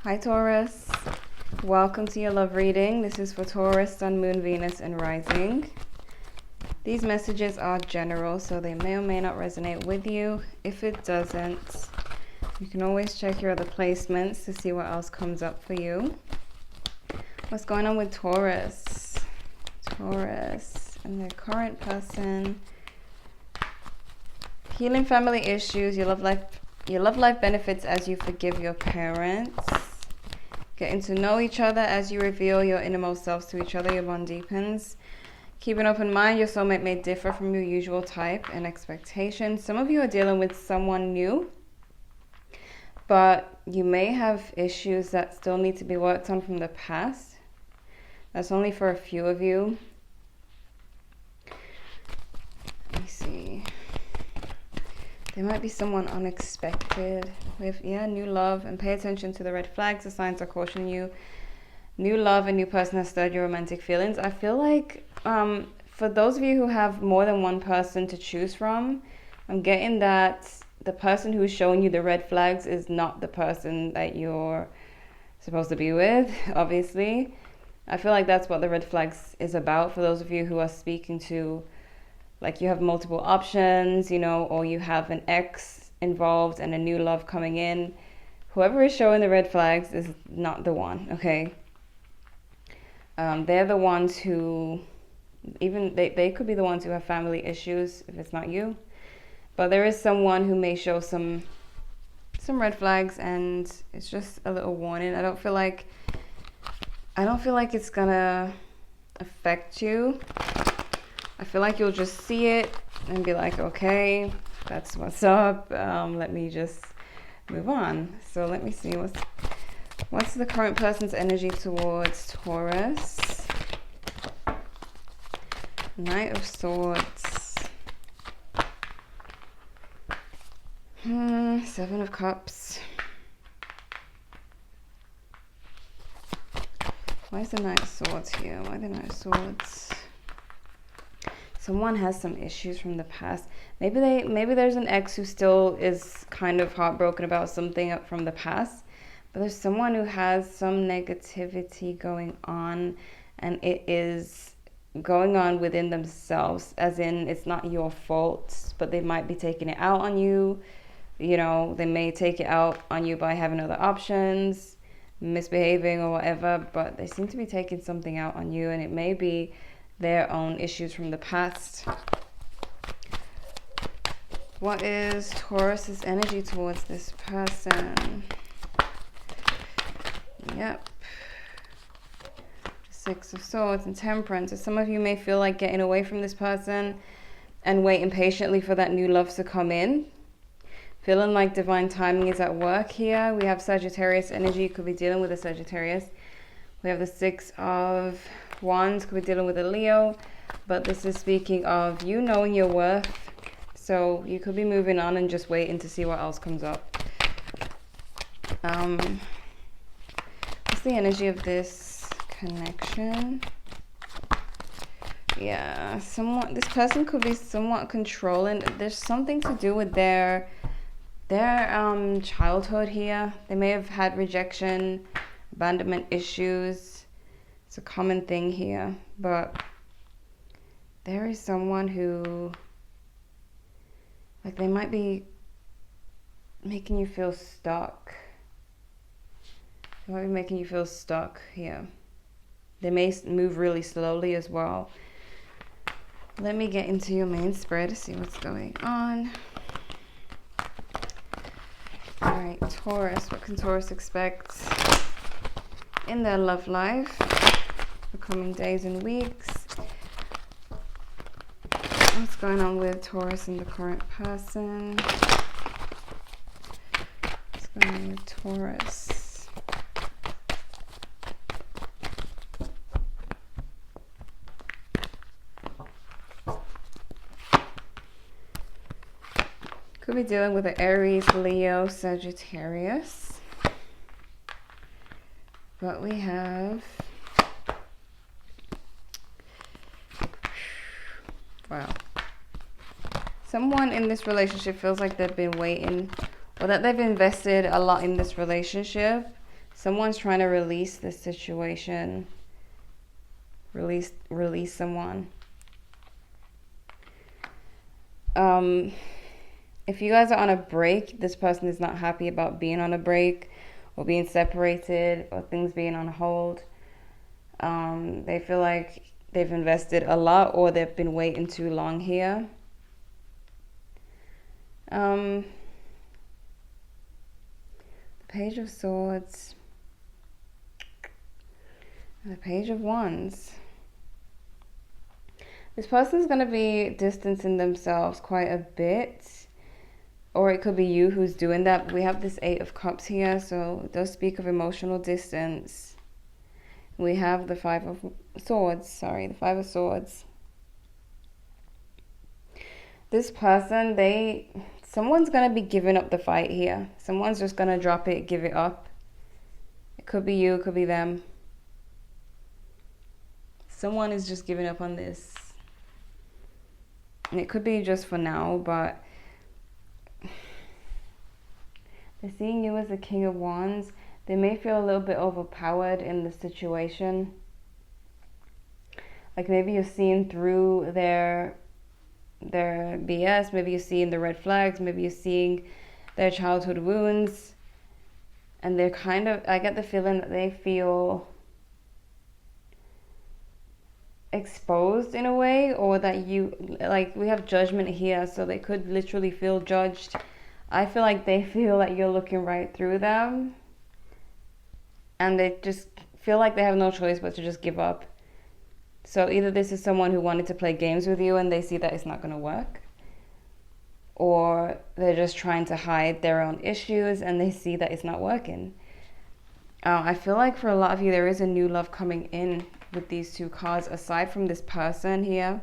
Hi Taurus, welcome to your love reading. This is for Taurus, Sun, Moon, Venus and Rising. These messages are general, so they may or may not resonate with you. If it doesn't, you can always check your other placements to see what else comes up for you. What's going on with Taurus? Taurus and their current person. Healing family issues, your love life benefits as you forgive your parents. Getting to know each other as you reveal your innermost selves to each other, your bond deepens. Keep an open mind, your soulmate may differ from your usual type and expectations. Some of you are dealing with someone new, but you may have issues that still need to be worked on from the past. That's only for a few of you. Let me see. There might be someone unexpected with, new love. And pay attention to the red flags. The signs are cautioning you. New love, a new person has stirred your romantic feelings. I feel like for those of you who have more than one person to choose from, I'm getting that the person who's showing you the red flags is not the person that you're supposed to be with, obviously. I feel like that's what the red flags is about for those of you who are speaking to, like you have multiple options, or you have an ex involved and a new love coming in. Whoever is showing the red flags is not the one, okay? They're the ones who, even they could be the ones who have family issues if it's not you. But there is someone who may show some red flags, and it's just a little warning. I don't feel like it's gonna affect you. I feel like you'll just see it and be like, okay, that's what's up. Let me just move on. So let me see what's the current person's energy towards Taurus. Knight of Swords. Seven of Cups. Why is the Knight of Swords here? Why the Knight of Swords? Someone has some issues from the past. Maybe there's an ex who still is kind of heartbroken about something from the past, but there's someone who has some negativity going on, and it is going on within themselves, as in it's not your fault, but they might be taking it out on you. They may take it out on you by having other options, misbehaving or whatever, but they seem to be taking something out on you, and it may be their own issues from the past. What is Taurus's energy towards this person? Yep. Six of Swords and Temperance. So some of you may feel like getting away from this person and waiting patiently for that new love to come in. Feeling like divine timing is at work here. We have Sagittarius energy. You could be dealing with a Sagittarius. We have the Six of Wands, could be dealing with a Leo, but this is speaking of you knowing your worth. So you could be moving on and just waiting to see what else comes up. What's the energy of this connection? Yeah, this person could be somewhat controlling. There's something to do with their childhood here. They may have had rejection, abandonment issues. It's a common thing here, but there is someone who, like, they might be making you feel stuck. They might be making you feel stuck here. They may move really slowly as well. Let me get into your main spread to see what's going on. All right, Taurus. What can Taurus expect in their love life for coming days and weeks? What's going on with Taurus and the current person? What's going on with Taurus? Could be dealing with an Aries, Leo, Sagittarius. But we have, wow. Someone in this relationship feels like they've been waiting, or that they've invested a lot in this relationship. Someone's trying to release this situation. Release someone. If you guys are on a break, this person is not happy about being on a break or being separated or things being on hold. They feel like they've invested a lot or they've been waiting too long here. The Page of Swords. And the Page of Wands. This person's going to be distancing themselves quite a bit. Or it could be you who's doing that. We have this 8 of Cups here, so it does speak of emotional distance. We have the 5 of Swords. Sorry, the 5 of Swords. This person, someone's going to be giving up the fight here. Someone's just going to drop it, give it up. It could be you, it could be them. Someone is just giving up on this. And it could be just for now, but they're seeing you as the King of Wands. They may feel a little bit overpowered in the situation. Like maybe you're seeing through their BS. Maybe you're seeing the red flags. Maybe you're seeing their childhood wounds. And they're kind of, I get the feeling that they feel exposed in a way, or that we have judgment here, so they could literally feel judged. I feel like they feel like you're looking right through them, and they just feel like they have no choice but to just give up. So either this is someone who wanted to play games with you and they see that it's not going to work, or they're just trying to hide their own issues and they see that it's not working. I feel like for a lot of you there is a new love coming in with these 2 cards, aside from this person here,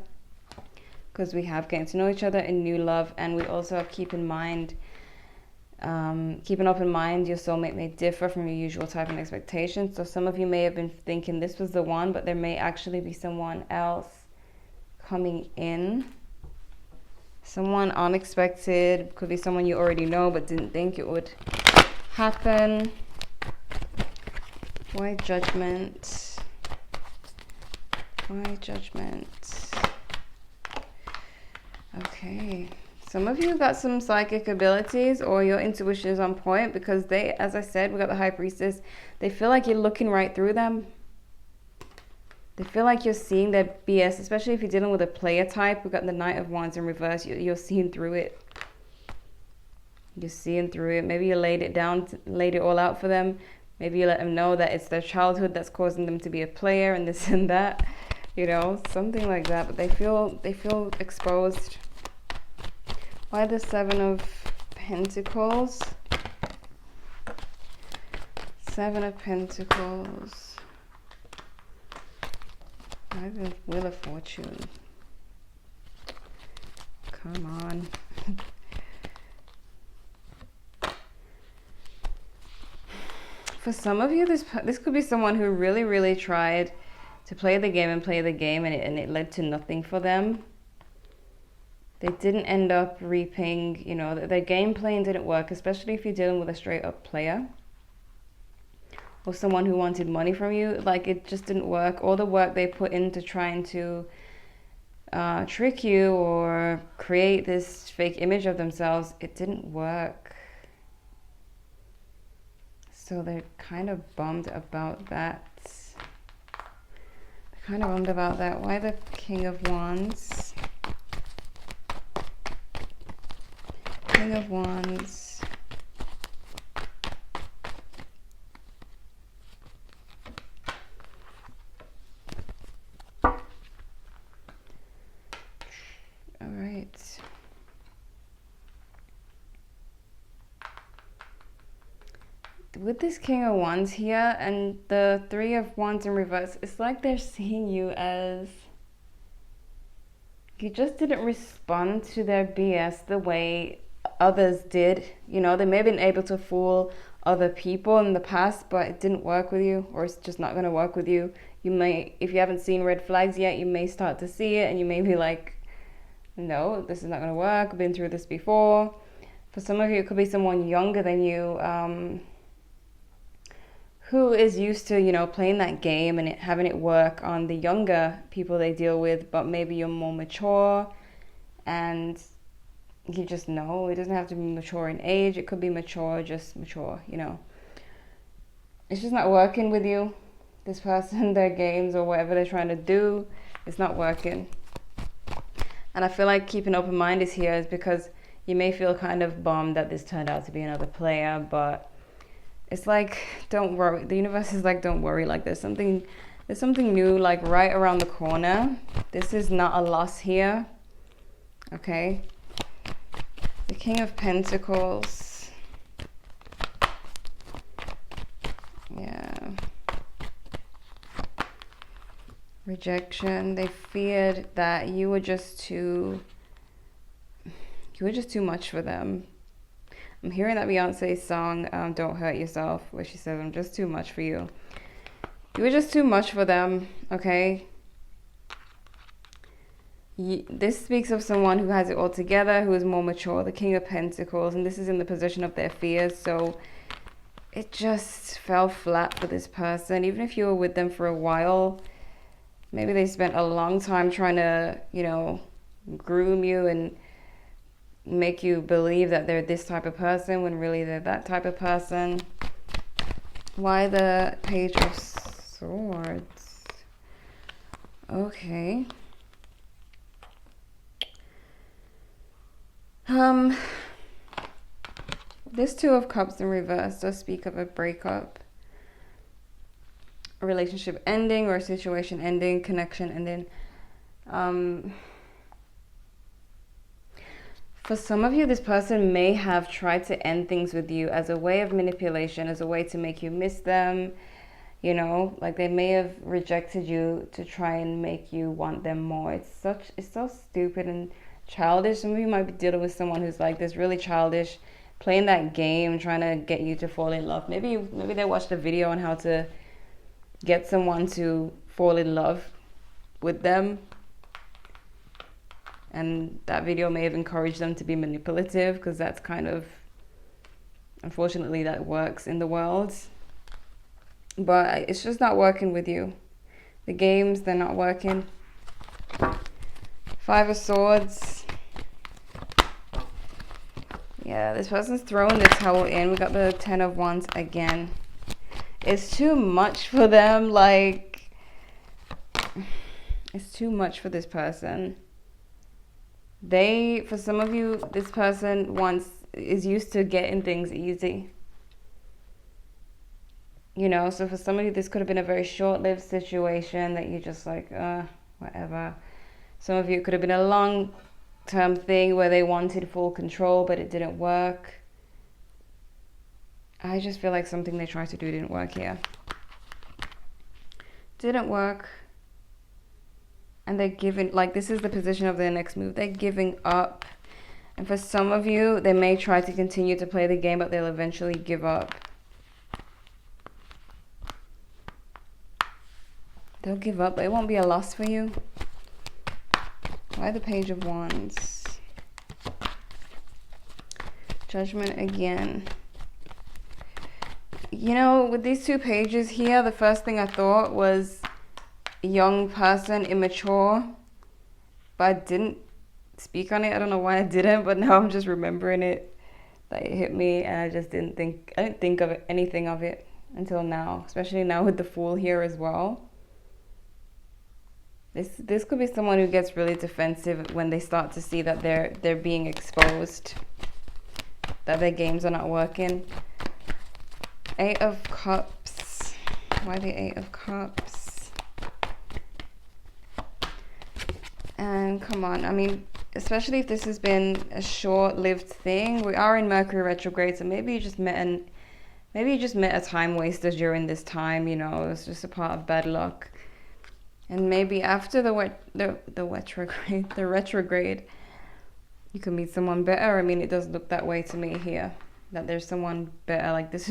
because we have getting to know each other in new love, and we also have keep an open mind. Your soulmate may differ from your usual type and expectations. So some of you may have been thinking this was the one, but there may actually be someone else coming in. Someone unexpected. Could be someone you already know but didn't think it would happen. Why Judgment? Why Judgment? Okay. Some of you got some psychic abilities, or your intuition is on point, because they, as I said, we got the High Priestess. They feel like you're looking right through them. They feel like you're seeing their BS, especially if you're dealing with a player type. We got the Knight of Wands in reverse. You're seeing through it. You're seeing through it. Maybe you laid it all out for them. Maybe you let them know that it's their childhood that's causing them to be a player and this and that. You know, something like that. But they feel exposed. Why the 7 of Pentacles? 7 of Pentacles. Why the Wheel of Fortune? Come on. For some of you, this could be someone who really, really tried to play the game and it led to nothing for them. They didn't end up reaping, you know, their game plan didn't work, especially if you're dealing with a straight up player or someone who wanted money from you. Like, it just didn't work. All the work they put into trying to trick you or create this fake image of themselves, it didn't work. So they're kind of bummed about that. Why the King of Wands? King of Wands. All right. With this King of Wands here and the 3 of Wands in reverse, it's like they're seeing you as you just didn't respond to their BS the way others did. You know, they may have been able to fool other people in the past, but it didn't work with you, or it's just not going to work with you. You may, if you haven't seen red flags yet, you may start to see it and you may be like, no, this is not going to work. I've been through this before. For some of you, it could be someone younger than you, who is used to, you know, playing that game and having it work on the younger people they deal with, but maybe you're more mature and you just know it doesn't have to be mature in age. It could be mature, just mature, you know. It's just not working with you. This person, their games or whatever they're trying to do, it's not working. And I feel like keeping open mind is here is because you may feel kind of bummed that this turned out to be another player, but it's like, don't worry. The universe is like, don't worry. Like there's something new, like right around the corner. This is not a loss here. Okay. The King of Pentacles. Yeah. Rejection. They feared that you were just too much for them. I'm hearing that Beyonce song, Don't Hurt Yourself, where she says, I'm just too much for you. You were just too much for them, okay? This speaks of someone who has it all together, who is more mature, the King of Pentacles, and this is in the position of their fears, so it just fell flat for this person. Even if you were with them for a while, maybe they spent a long time trying to, you know, groom you and make you believe that they're this type of person when really they're that type of person. Why the Page of Swords? Okay. This Two of Cups in reverse does speak of a breakup, a relationship ending or a situation ending, connection ending. For some of you, this person may have tried to end things with you as a way of manipulation, as a way to make you miss them. You know, like they may have rejected you to try and make you want them more. It's so stupid and childish. Some of you might be dealing with someone who's like this, really childish, playing that game, trying to get you to fall in love. Maybe they watched a video on how to get someone to fall in love with them. And that video may have encouraged them to be manipulative, because that's kind of, unfortunately, that works in the world. But it's just not working with you. The games, they're not working. Five of Swords. Yeah, this person's throwing the towel in. We got the Ten of Wands again. It's too much for them. Like, it's too much for this person. For some of you, this person is used to getting things easy. You know, so for some of you, this could have been a very short-lived situation that you just like, whatever. Some of you, it could have been a long-term thing where they wanted full control, but it didn't work. I just feel like something they tried to do didn't work here. Didn't work. And they're giving, like, this is the position of their next move. They're giving up. And for some of you, they may try to continue to play the game, but they'll eventually give up. They'll give up, but it won't be a loss for you. Why the Page of Wands? Judgment again. You know, with these two pages here, the first thing I thought was young person, immature, but I didn't speak on it. I don't know why I didn't, but now I'm just remembering it, that it hit me, and I didn't think of anything of it until now, especially now with the Fool here as well. This could be someone who gets really defensive when they start to see that they're being exposed, that their games are not working. Eight of Cups. Why the Eight of Cups? And come on, I mean, especially if this has been a short-lived thing, we are in Mercury retrograde, so maybe you just met a time waster during this time. You know, it's just a part of bad luck. And maybe after the retrograde, you can meet someone better. I mean, it does look that way to me here, that there's someone better. Like this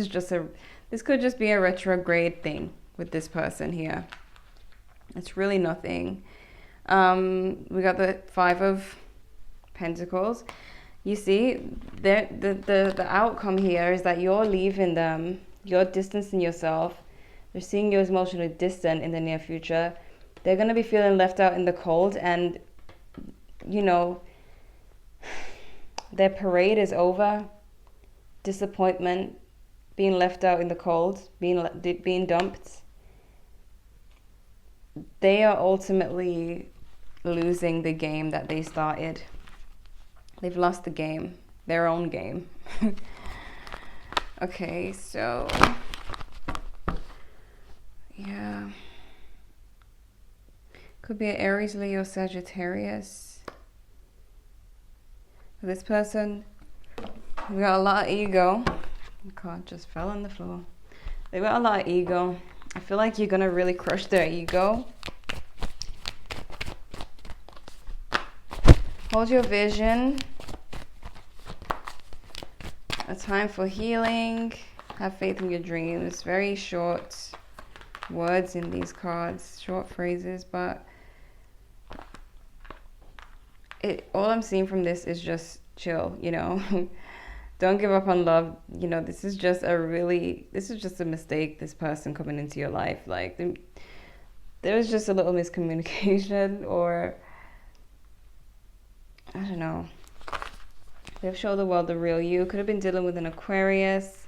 could just be a retrograde thing with this person here. It's really nothing. We got the Five of Pentacles. You see, the outcome here is that you're leaving them, you're distancing yourself, They're seeing you as emotionally distant in the near future. They're going to be feeling left out in the cold, and, you know, their parade is over. Disappointment, being left out in the cold, being dumped. They are ultimately losing the game that they started. They've lost the game, their own game. Okay, so yeah, could be an Aries, Leo, Sagittarius. For this person, we got a lot of ego. God, just fell on the floor. They got a lot of ego. I feel like you're gonna really crush their ego. Hold your vision. A time for healing. Have faith in your dreams. Very short words in these cards, short phrases, but all I'm seeing from this is just chill, you know. Don't give up on love. You know, this is just a mistake, this person coming into your life. Like, there was just a little miscommunication, or I don't know. They've shown the world the real you. Could have been dealing with an Aquarius.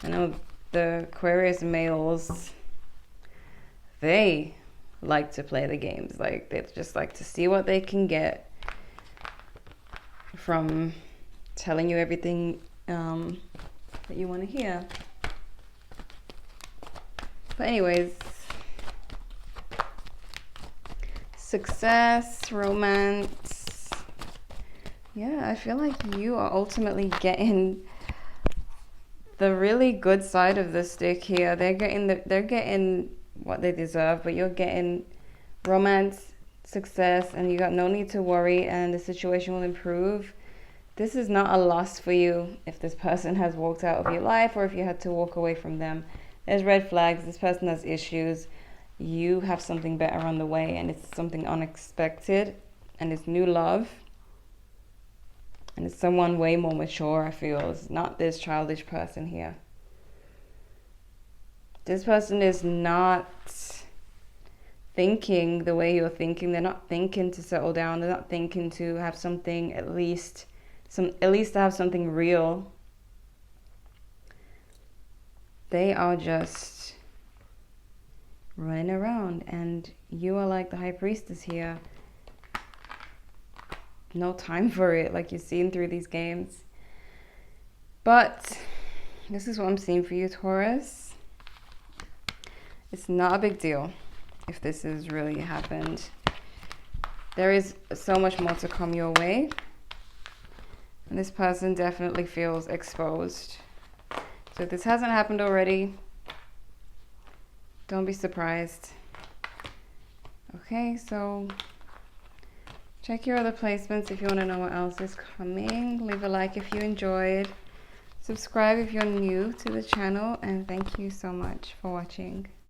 I know the Aquarius males, they like to play the games. Like, they just like to see what they can get from telling you everything that you want to hear. But anyways, success, romance. Yeah, I feel like you are ultimately getting the really good side of the stick here. They're getting what they deserve, but you're getting romance, success, and you got no need to worry, and the situation will improve. This is not a loss for you if this person has walked out of your life, or if you had to walk away from them. There's red flags. This person has issues. You have something better on the way, and it's something unexpected, and it's new love. And it's someone way more mature, I feel. It's not this childish person here. This person is not thinking the way you're thinking. They're not thinking to settle down. They're not thinking to have something, at least to have something real. They are just running around, and you are like the high priestess here. No time for it, like you're seeing through these games. But this is what I'm seeing for you, Taurus. It's not a big deal if this has really happened. There is so much more to come your way. And this person definitely feels exposed. So if this hasn't happened already, don't be surprised. Okay, so check your other placements if you want to know what else is coming. Leave a like if you enjoyed. Subscribe if you're new to the channel. And thank you so much for watching.